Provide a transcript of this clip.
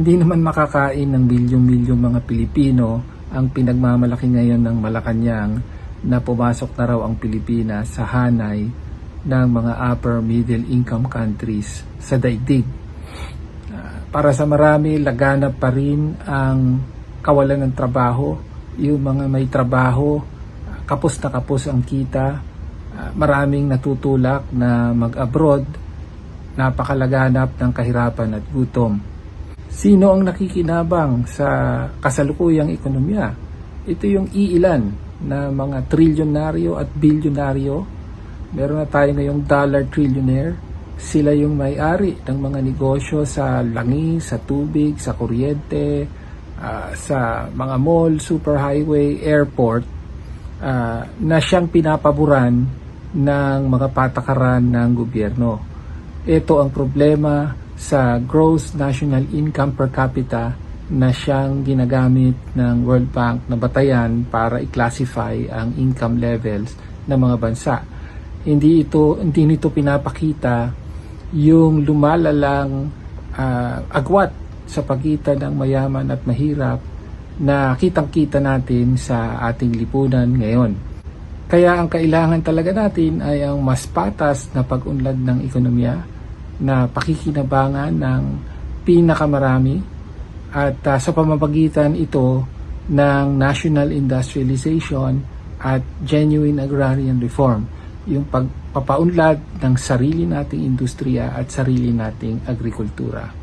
Hindi naman makakain ng milyong-milyong mga Pilipino ang pinagmamalaki ngayon ng Malacanang na pumasok na raw ang Pilipinas sa hanay ng mga upper middle income countries sa daigdig. Para sa marami, laganap pa rin ang kawalan ng trabaho. Yung mga may trabaho, kapos na kapos ang kita. Maraming natutulak na mag-abroad, napakalaganap ng kahirapan at gutom. Sino ang nakikinabang sa kasalukuyang ekonomiya? Ito yung iilan na mga trilyonaryo at bilyonaryo. Meron na tayo ngayong dollar trillionaire. Sila yung may-ari ng mga negosyo sa langis, sa tubig, sa kuryente, sa mga mall, superhighway, airport, na siyang pinapaboran ng mga patakaran ng gobyerno. Ito ang problema sa gross national income per capita na siyang ginagamit ng World Bank na batayan para i-classify ang income levels ng mga bansa. Hindi nito pinapakita yung lumalalang agwat sa pagitan ng mayaman at mahirap na kitang-kita natin sa ating lipunan ngayon. Kaya ang kailangan talaga natin ay ang mas patas na pag-unlad ng ekonomiya na pakikinabangan ng pinakamarami at sa pamamagitan ito ng national industrialization at genuine agrarian reform, yung pagpapaunlad ng sarili nating industriya at sarili nating agrikultura.